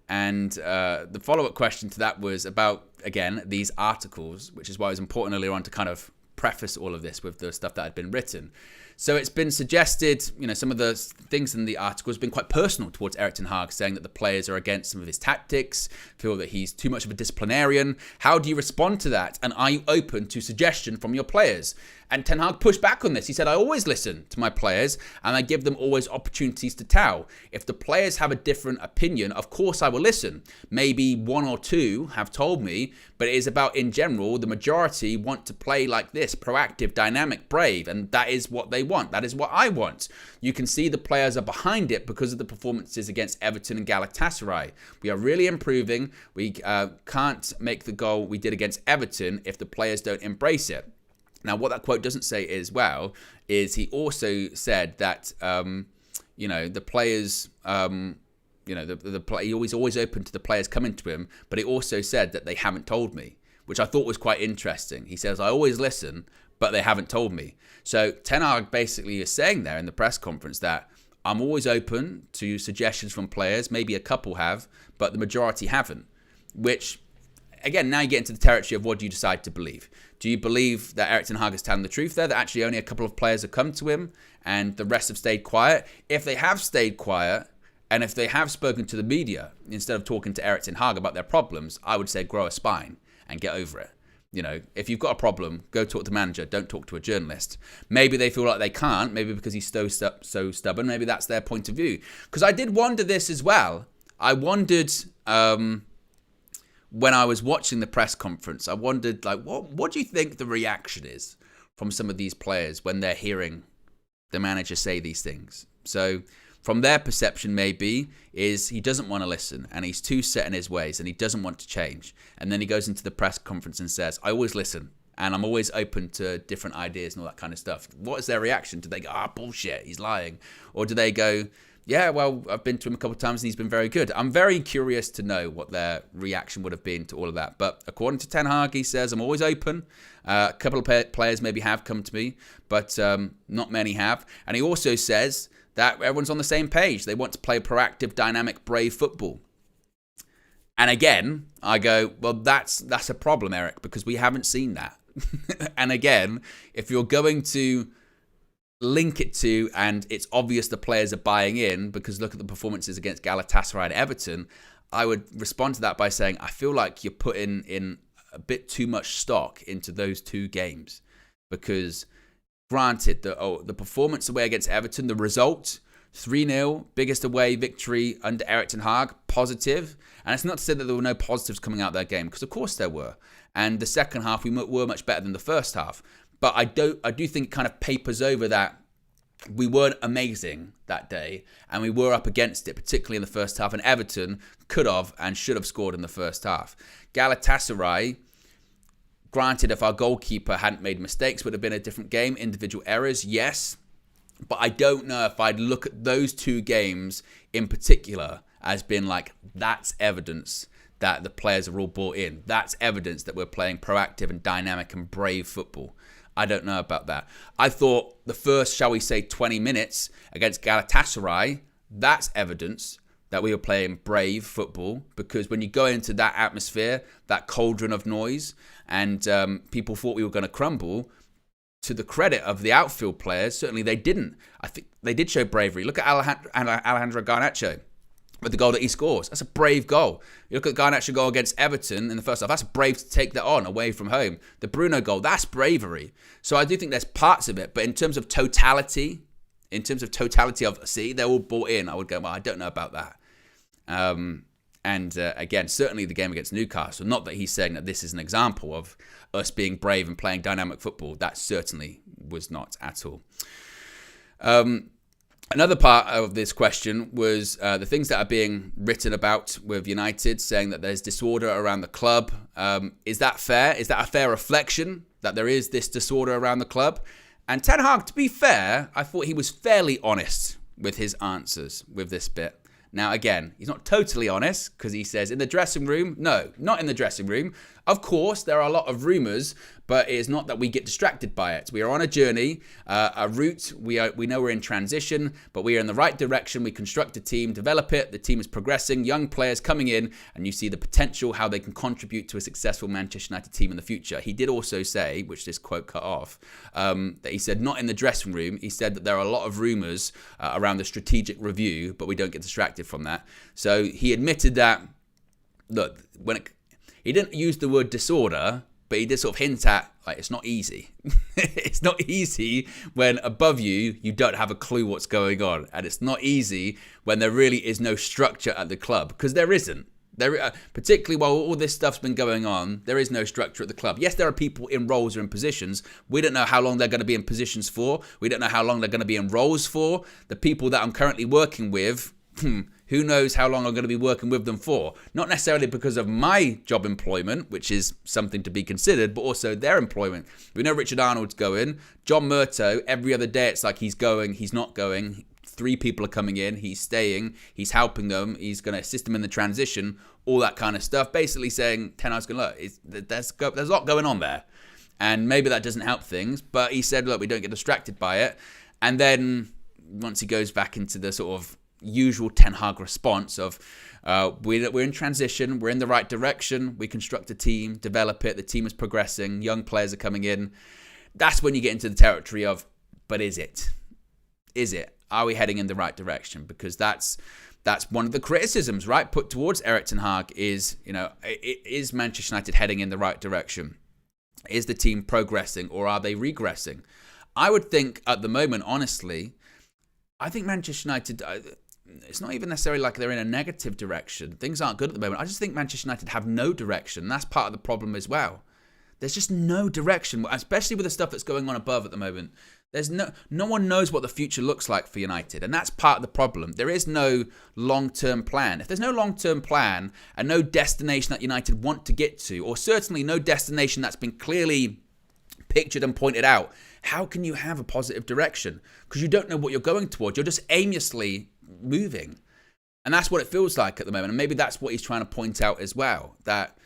And the follow-up question to that was about, again, these articles, which is why it was important earlier on to kind of preface all of this with the stuff that had been written. So it's been suggested, you know, some of the things in the article has been quite personal towards Erik Ten Hag, saying that the players are against some of his tactics, feel that he's too much of a disciplinarian. How do you respond to that? And are you open to suggestion from your players? And Ten Hag pushed back on this. He said, I always listen to my players and I give them always opportunities to tell. If the players have a different opinion, of course I will listen. Maybe 1 or 2 have told me, but it is about, in general, the majority want to play like this, proactive, dynamic, brave, and that is what they want. That is what I want. You can see the players are behind it because of the performances against Everton and Galatasaray. We are really improving. We can't make the goal we did against Everton if the players don't embrace it. Now, what that quote doesn't say as well is he also said that, you know, the players, you know, he always open to the players coming to him, but he also said that they haven't told me, which I thought was quite interesting. He says, I always listen, but they haven't told me. So Ten Hag basically is saying there in the press conference that I'm always open to suggestions from players. Maybe a couple have, but the majority haven't, which, again, now you get into the territory of what do you decide to believe. Do you believe that Erik Ten Hag is telling the truth there, that actually only a couple of players have come to him and the rest have stayed quiet? If they have stayed quiet and if they have spoken to the media instead of talking to Erik Ten Hag about their problems, I would say grow a spine and get over it. You know, if you've got a problem, go talk to the manager. Don't talk to a journalist. Maybe they feel like they can't. Maybe because he's so stubborn. Maybe that's their point of view. Because I did wonder this as well. I wondered... when I was watching the press conference, I wondered, like, what do you think the reaction is from some of these players when they're hearing the manager say these things? So from their perception, maybe, is he doesn't want to listen and he's too set in his ways and he doesn't want to change. And then he goes into the press conference and says, I always listen and I'm always open to different ideas and all that kind of stuff. What is their reaction? Do they go, bullshit, he's lying? Or do they go, yeah, well, I've been to him a couple of times and he's been very good. I'm very curious to know what their reaction would have been to all of that. But according to Ten Hag, he says, I'm always open. A couple of players maybe have come to me, but not many have. And he also says that everyone's on the same page. They want to play proactive, dynamic, brave football. And again, I go, well, that's a problem, Eric, because we haven't seen that. And again, if you're going to link it to, and it's obvious the players are buying in because look at the performances against Galatasaray and Everton, I would respond to that by saying, I feel like you're putting in a bit too much stock into those 2 games. Because granted, the performance away against Everton, the result, 3-0, biggest away victory under Erik Ten Hag, positive. And it's not to say that there were no positives coming out of that game, because of course there were. And the second half, we were much better than the first half. But I do think it kind of papers over that we weren't amazing that day, and we were up against it, particularly in the first half, and Everton could have and should have scored in the first half. Galatasaray, granted, if our goalkeeper hadn't made mistakes, would have been a different game. Individual errors, yes. But I don't know if I'd look at those two games in particular as being like, that's evidence that the players are all bought in. That's evidence that we're playing proactive and dynamic and brave football. I don't know about that. I thought the first, shall we say, 20 minutes against Galatasaray, that's evidence that we were playing brave football, because when you go into that atmosphere, that cauldron of noise, and people thought we were going to crumble, to the credit of the outfield players, certainly they didn't. I think they did show bravery. Look at Alejandro Garnacho with the goal that he scores. That's a brave goal. You look at Garnacho's goal against Everton in the first half. That's brave to take that on away from home. The Bruno goal, that's bravery. So I do think there's parts of it. But in terms of totality of, see, they're all bought in, I would go, well, I don't know about that. Again, certainly the game against Newcastle, not that he's saying that this is an example of us being brave and playing dynamic football. That certainly was not at all. Another part of this question was the things that are being written about with United, saying that there's disorder around the club. Is that fair? Is that a fair reflection that there is this disorder around the club? And Ten Hag, to be fair, I thought he was fairly honest with his answers with this bit. Now, again, he's not totally honest, because he says in the dressing room, no, not in the dressing room. Of course, there are a lot of rumours, but it is not that we get distracted by it. We are on a journey, a route. We know we're in transition, but we are in the right direction. We construct a team, develop it. The team is progressing, young players coming in, and you see the potential, how they can contribute to a successful Manchester United team in the future. He did also say, which this quote cut off, that he said not in the dressing room. He said that there are a lot of rumours around the strategic review, but we don't get distracted from that. So he admitted that, look, he didn't use the word disorder, but he did sort of hint at, like, it's not easy. It's not easy when above you don't have a clue what's going on. And it's not easy when there really is no structure at the club, because there isn't. Particularly while all this stuff's been going on, there is no structure at the club. Yes, there are people in roles or in positions. We don't know how long they're going to be in positions for. We don't know how long they're going to be in roles for. The people that I'm currently working with, who knows how long I'm going to be working with them for? Not necessarily because of my job employment, which is something to be considered, but also their employment. We know Richard Arnold's going. John Murto, every other day it's like he's going, he's not going. 3 people are coming in, he's staying, he's helping them, he's going to assist them in the transition, all that kind of stuff. Basically saying, Ten Hag's going to look, there's a lot going on there. And maybe that doesn't help things, but he said, look, we don't get distracted by it. And then once he goes back into the sort of usual Ten Hag response of we're in transition, we're in the right direction, we construct a team, develop it, the team is progressing, young players are coming in. That's when you get into the territory of, but is it? Are we heading in the right direction? Because that's one of the criticisms, right, put towards Erik ten Hag is, is Manchester United heading in the right direction? Is the team progressing, or are they regressing? I would think at the moment, honestly, I think Manchester United, it's not even necessarily like they're in a negative direction. Things aren't good at the moment. I just think Manchester United have no direction. That's part of the problem as well. There's just no direction, especially with the stuff that's going on above at the moment. There's no one knows what the future looks like for United, and that's part of the problem. There is no long-term plan. If there's no long-term plan and no destination that United want to get to, or certainly no destination that's been clearly pictured and pointed out, how can you have a positive direction? Because you don't know what you're going towards. You're just aimlessly moving. And that's what it feels like at the moment. And maybe that's what he's trying to point out as well, that,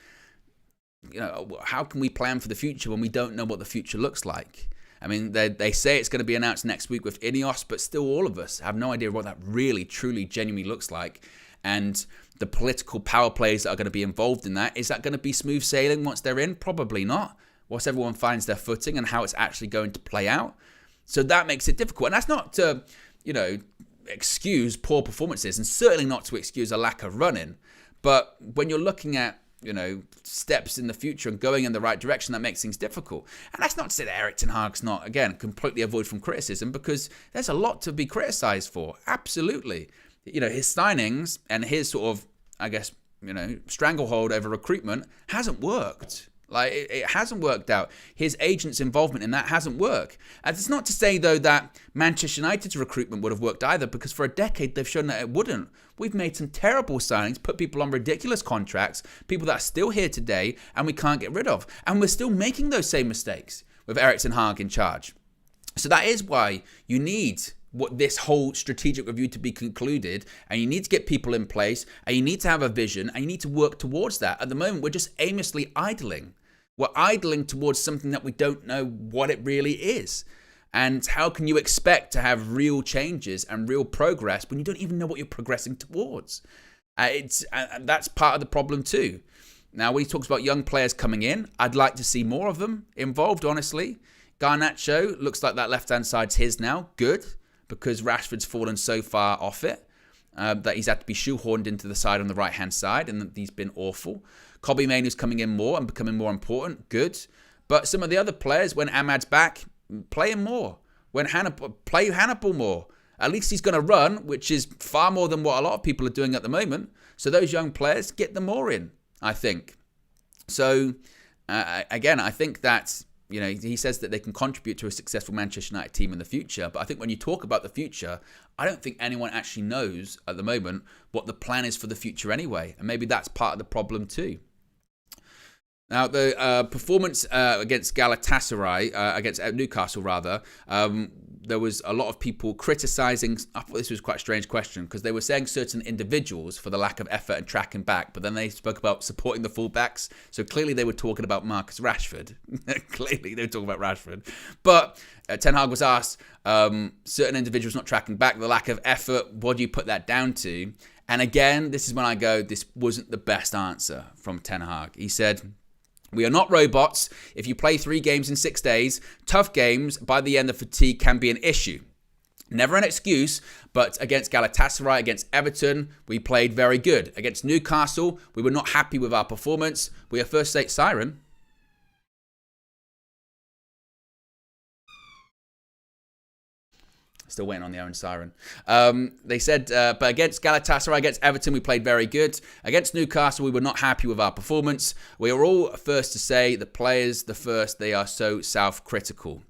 how can we plan for the future when we don't know what the future looks like? I mean, they say it's going to be announced next week with Ineos, but still all of us have no idea what that really, truly, genuinely looks like. And the political power plays that are going to be involved in that, is that going to be smooth sailing once they're in? Probably not. Once everyone finds their footing and how it's actually going to play out. So that makes it difficult. And that's not to, excuse poor performances, and certainly not to excuse a lack of running. But when you're looking at, steps in the future and going in the right direction, that makes things difficult. And that's not to say that Erik ten Hag's not, again, completely avoid from criticism, because there's a lot to be criticised for. Absolutely. His signings and his sort of, stranglehold over recruitment hasn't worked. Like, it hasn't worked out. His agent's involvement in that hasn't worked. And it's not to say, though, that Manchester United's recruitment would have worked either, because for a decade they've shown that it wouldn't. We've made some terrible signings, put people on ridiculous contracts, people that are still here today and we can't get rid of. And we're still making those same mistakes with Erik ten Hag in charge. So that is why you need this whole strategic review to be concluded, and you need to get people in place, and you need to have a vision, and you need to work towards that. At the moment, we're just aimlessly idling. We're idling towards something that we don't know what it really is. And how can you expect to have real changes and real progress when you don't even know what you're progressing towards? That's part of the problem too. Now, when he talks about young players coming in, I'd like to see more of them involved, honestly. Garnacho, looks like that left-hand side's his now. Good, because Rashford's fallen so far off it that he's had to be shoehorned into the side on the right-hand side, and he's been awful. Kobbie Mainoo's coming in more and becoming more important. Good. But some of the other players, when Ahmad's back, play him more. When play Hannibal more. At least he's going to run, which is far more than what a lot of people are doing at the moment. So those young players, get them more in, I think. So, again, I think that, you know, he says that they can contribute to a successful Manchester United team in the future. But I think when you talk about the future, I don't think anyone actually knows at the moment what the plan is for the future anyway. And maybe that's part of the problem too. Now, the performance against Galatasaray, against Newcastle rather, there was a lot of people criticising. I thought this was quite a strange question, because they were saying certain individuals for the lack of effort and tracking back, but then they spoke about supporting the fullbacks. So clearly they were talking about Marcus Rashford. Clearly they were talking about Rashford. But Ten Hag was asked, certain individuals not tracking back, the lack of effort, what do you put that down to? And again, this is when I go, this wasn't the best answer from Ten Hag. He said, "We are not robots. If you play 3 games in 6 days, tough games, by the end, the fatigue can be an issue. Never an excuse, but against Galatasaray, against Everton, we played very good. Against Newcastle, we were not happy with our performance. We are first state siren." Still waiting on the own siren. They said, but against Galatasaray, against Everton, we played very good. Against Newcastle, we were not happy with our performance. We are all first to say, the players, the first, they are so self-critical.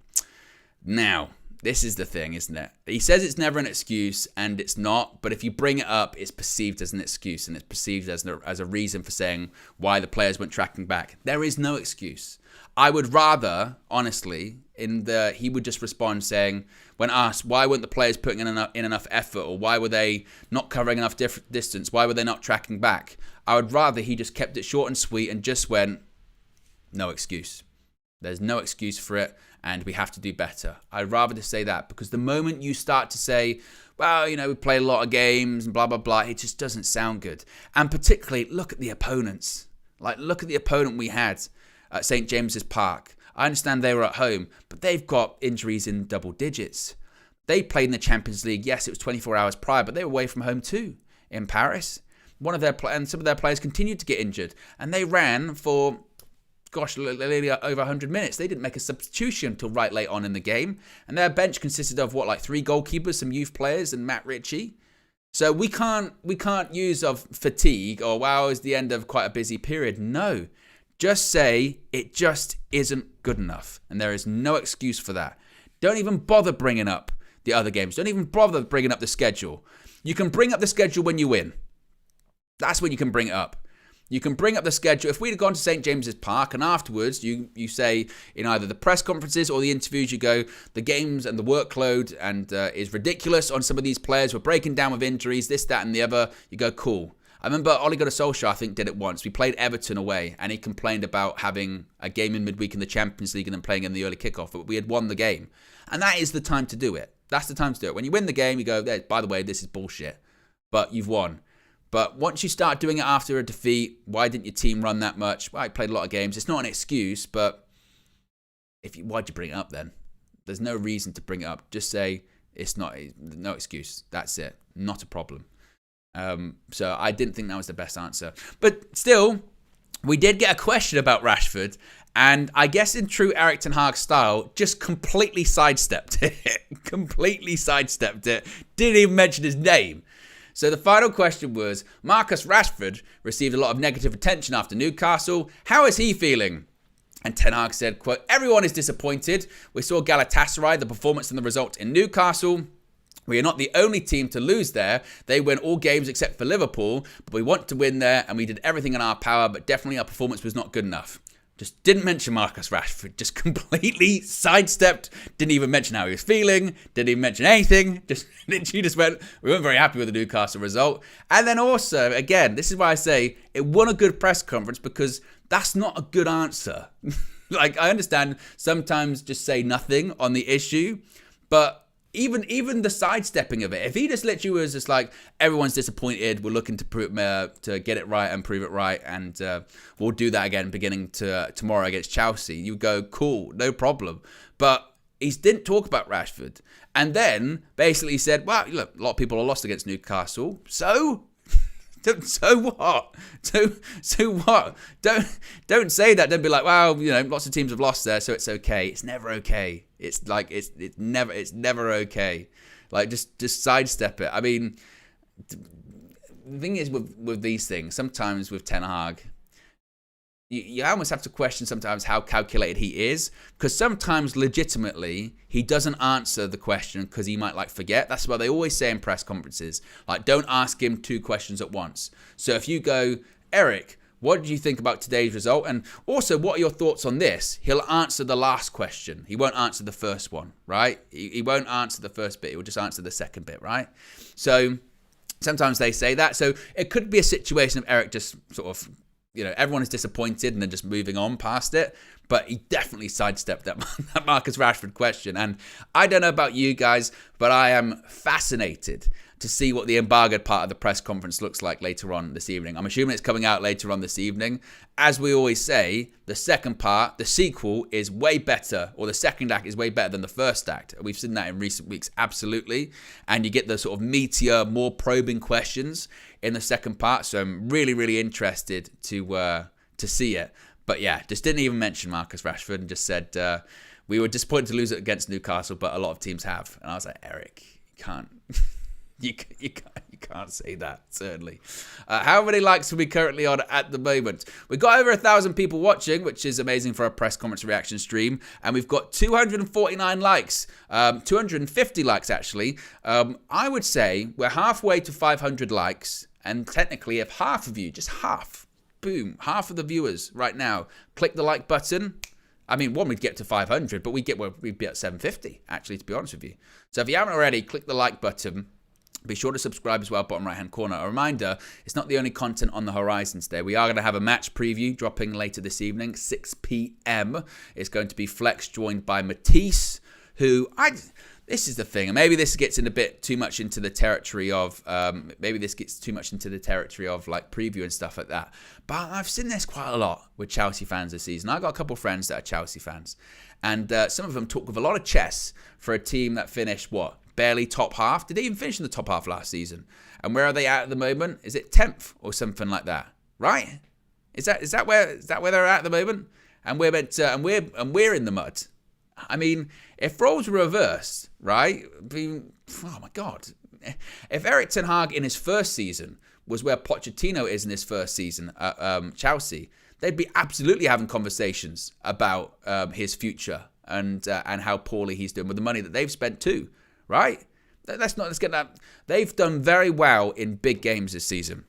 Now, this is the thing, isn't it? He says it's never an excuse, and it's not. But if you bring it up, it's perceived as an excuse, and it's perceived as a reason for saying why the players weren't tracking back. There is no excuse. I would rather, honestly, he would just respond saying, when asked, why weren't the players putting in enough effort, or why were they not covering enough distance, why were they not tracking back? I would rather he just kept it short and sweet and just went, no excuse. There's no excuse for it, and we have to do better. I'd rather just say that, because the moment you start to say, well, you know, we played a lot of games and blah, blah, blah, it just doesn't sound good. And particularly, look at the opponents. Like, look at the opponent we had at St. James's Park. I understand they were at home, but they've got injuries in double digits. They played in the Champions League. Yes, it was 24 hours prior, but they were away from home too in Paris. And some of their players continued to get injured, and they ran for, literally over 100 minutes. They didn't make a substitution until right late on in the game, and their bench consisted of 3 goalkeepers, some youth players, and Matt Ritchie. So we can't use of fatigue or wow, it's the end of quite a busy period. No. Just say it just isn't good enough. And there is no excuse for that. Don't even bother bringing up the other games. Don't even bother bringing up the schedule. You can bring up the schedule when you win. That's when you can bring it up. You can bring up the schedule. If we'd have gone to St. James's Park and afterwards you say in either the press conferences or the interviews, you go, the games and the workload and is ridiculous on some of these players. We're breaking down with injuries, this, that and the other. You go, cool. I remember Ole Gunnar Solskjaer, I think, did it once. We played Everton away, and he complained about having a game in midweek in the Champions League and then playing in the early kickoff. But we had won the game. And that is the time to do it. That's the time to do it. When you win the game, you go, by the way, this is bullshit. But you've won. But once you start doing it after a defeat, why didn't your team run that much? Well, I played a lot of games. It's not an excuse, but why'd you bring it up then? There's no reason to bring it up. Just say, no excuse. That's it. Not a problem. So I didn't think that was the best answer. But still, we did get a question about Rashford, and I guess in true Erik ten Hag style, just completely sidestepped it. Didn't even mention his name. So the final question was, Marcus Rashford received a lot of negative attention after Newcastle. How is he feeling? And Ten Hag said, quote, everyone is disappointed. We saw Galatasaray, the performance and the result in Newcastle. We are not the only team to lose there. They win all games except for Liverpool, but we want to win there and we did everything in our power, but definitely our performance was not good enough. Just didn't mention Marcus Rashford, just completely sidestepped, didn't even mention how he was feeling, didn't even mention anything, just literally just went, we weren't very happy with the Newcastle result. And then also, again, this is why I say it won a good press conference, because that's not a good answer. Like, I understand sometimes just say nothing on the issue, but even the sidestepping of it, if he just literally was just like, everyone's disappointed, we're looking to get it right and prove it right, and we'll do that again beginning tomorrow against Chelsea, you go, cool, no problem. But he didn't talk about Rashford, and then basically said, well, look, a lot of people are lost against Newcastle, so what? So what? Don't say that. Don't be like, well, you know, lots of teams have lost there, so it's okay. It's never okay. It's like it's never okay. Like just sidestep it. I mean, the thing is with these things, sometimes with Ten Hag, you almost have to question sometimes how calculated he is, because sometimes legitimately he doesn't answer the question because he might like forget. That's why they always say in press conferences, like, don't ask him 2 questions at once. So if you go, Eric, what did you think about today's result? And also, what are your thoughts on this? He'll answer the last question. He won't answer the first one, right? He won't answer the first bit. He will just answer the second bit, right? So sometimes they say that. So it could be a situation of Eric just sort of, you know, everyone is disappointed and then just moving on past it. But he definitely sidestepped that Marcus Rashford question. And I don't know about you guys, but I am fascinated to see what the embargoed part of the press conference looks like later on this evening. I'm assuming it's coming out later on this evening. As we always say, the second part, the sequel, is way better, or the second act is way better than the first act. We've seen that in recent weeks, absolutely. And you get the sort of meatier, more probing questions in the second part. So I'm really, really interested to see it. But yeah, just didn't even mention Marcus Rashford and just said, we were disappointed to lose it against Newcastle, but a lot of teams have. And I was like, Eric, you can't. You can't say that, certainly. How many likes are we currently on at the moment? We've got over 1,000 people watching, which is amazing for a press conference reaction stream. And we've got 249 likes, 250 likes actually. I would say we're halfway to 500 likes. And technically, if half of you, just half, boom, half of the viewers right now, click the like button. I mean, we'd get to 500, but we'd be at 750, actually, to be honest with you. So if you haven't already, click the like button. Be sure to subscribe as well, bottom right-hand corner. A reminder, it's not the only content on the horizon today. We are going to have a match preview dropping later this evening, 6 p.m. It's going to be Flex, joined by Matisse, who this is the thing, and maybe this gets in a bit too much into the territory of, like preview and stuff like that. But I've seen this quite a lot with Chelsea fans this season. I've got a couple of friends that are Chelsea fans, and some of them talk with a lot of chess for a team that finished, barely top half. Did they even finish in the top half last season? And where are they at the moment? Is it 10th or something like that? Right? Is that where they're at the moment? And we're meant to, and we're in the mud. I mean, if roles were reversed, right? Oh my God! If Eric Ten Hag in his first season was where Pochettino is in his first season at Chelsea, they'd be absolutely having conversations about his future and how poorly he's doing with the money that they've spent too. Right? Let's get that. They've done very well in big games this season,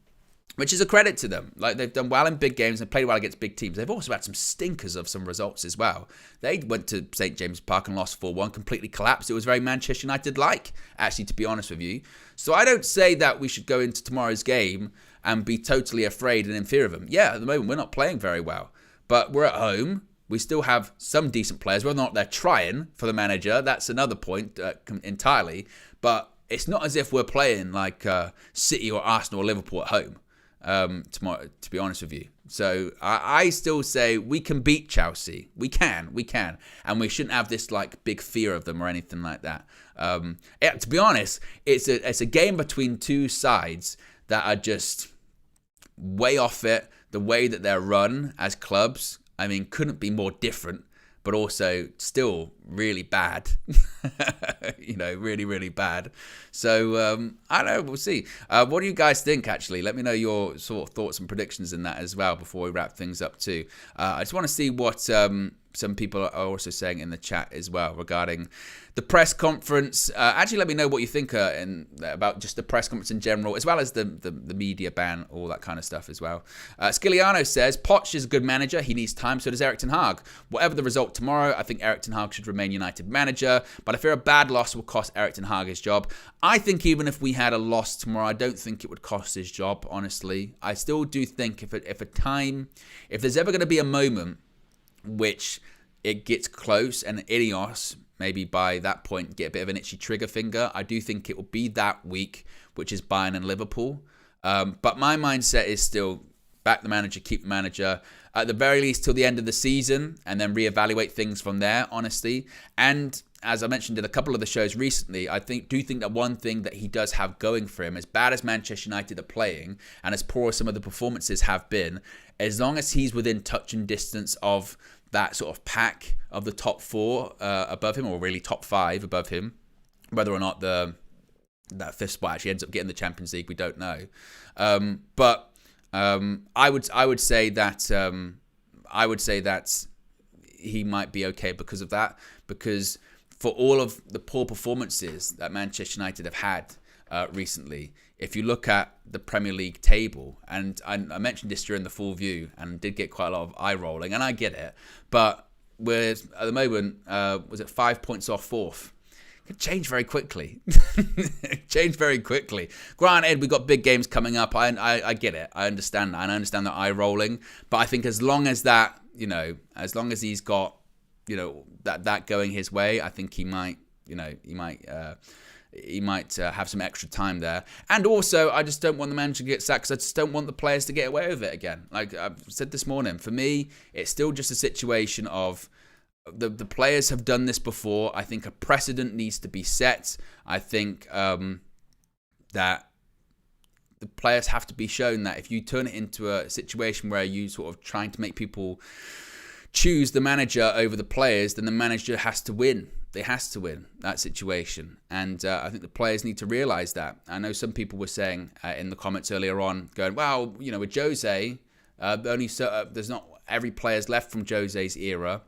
which is a credit to them. Like, they've done well in big games and played well against big teams. They've also had some stinkers of some results as well. They went to St. James Park and lost 4-1, completely collapsed. It was very Manchester United-like, actually, to be honest with you. So I don't say that we should go into tomorrow's game and be totally afraid and in fear of them. Yeah, at the moment, we're not playing very well. But we're at home. We still have some decent players. Whether or not they're trying for the manager, that's another point entirely. But it's not as if we're playing like City or Arsenal or Liverpool at home tomorrow, to be honest with you. So I still say we can beat Chelsea. We can. And we shouldn't have this like big fear of them or anything like that. To be honest, it's a game between two sides that are just way off it. The way that they're run as clubs, I mean, couldn't be more different. but also still really bad. Really, really bad. So I don't know, we'll see. What do you guys think, actually? Let me know your sort of thoughts and predictions in that as well before we wrap things up too. I just want to see what some people are also saying in the chat as well regarding the press conference. Actually, let me know what you think about just the press conference in general, as well as the media ban, all that kind of stuff as well. Skiliano says, Poch is a good manager. He needs time, so does Erik ten Hag. Whatever the result tomorrow, I think Erik ten Hag should remain United manager, but I fear a bad loss will cost Erik ten Hag his job. I think even if we had a loss tomorrow, I don't think it would cost his job, honestly. I still do think if there's ever going to be a moment which it gets close and Ineos maybe by that point get a bit of an itchy trigger finger, I do think it will be that week, which is Bayern and Liverpool. But my mindset is still back the manager, keep the manager, at the very least till the end of the season, and then reevaluate things from there, honestly. And as I mentioned in a couple of the shows recently, I do think that one thing that he does have going for him, as bad as Manchester United are playing, and as poor as some of the performances have been, as long as he's within touch and distance of that sort of pack of the top four above him, or really top five above him, whether or not that fifth spot actually ends up getting the Champions League, we don't know. But I would say that he might be okay because of that, because for all of the poor performances that Manchester United have had recently, if you look at the Premier League table, and I mentioned this during the full view and did get quite a lot of eye rolling, and I get it, but we're at the moment, was it 5 points off fourth? It could change very quickly. Granted, we've got big games coming up. I get it. I understand that. And I understand that eye rolling. But I think as long as that, as long as he's got, that going his way, I think he might have some extra time there. And also, I just don't want the manager to get sacked, because I just don't want the players to get away with it again. Like I've said this morning, for me, it's still just a situation of the players have done this before. I think a precedent needs to be set. I think that the players have to be shown that if you turn it into a situation where you sort of trying to make people choose the manager over the players, then the manager has to win. They has to win that situation. And I think the players need to realise that. I know some people were saying in the comments earlier on, going, well, with Jose, there's not every player's left from Jose's era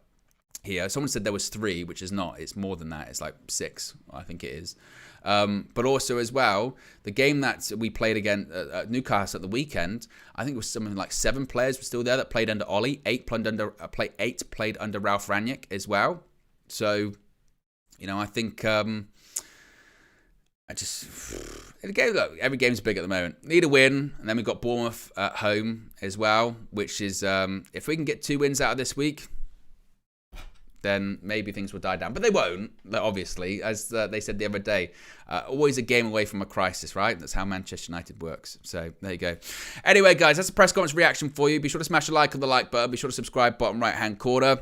here. Someone said there was 3, which is not. It's more than that. It's like 6, I think it is. But also as well, the game that we played again at Newcastle at the weekend, I think it was something like 7 players were still there that played under Ollie. 8 played under Ralph Rangnick as well. So, I think every game's big at the moment. Need a win, and then we've got Bournemouth at home as well, which is if we can get 2 wins out of this week, then maybe things will die down. But they won't, obviously, as they said the other day. Always a game away from a crisis, right? That's how Manchester United works. So there you go. Anyway, guys, that's a press conference reaction for you. Be sure to smash a like on the like button. Be sure to subscribe, bottom right-hand corner.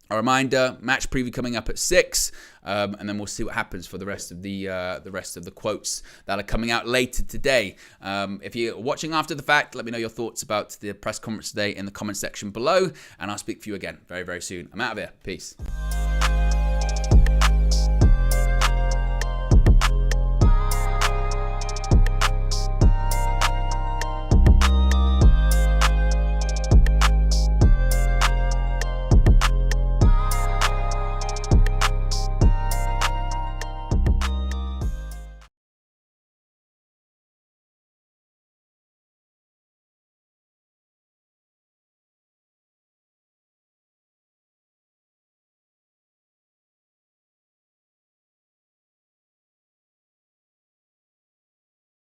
A reminder, match preview coming up at 6, and then we'll see what happens for the rest of the quotes that are coming out later today. If you're watching after the fact, let me know your thoughts about the press conference today in the comment section below, and I'll speak to you again very, very soon. I'm out of here. Peace.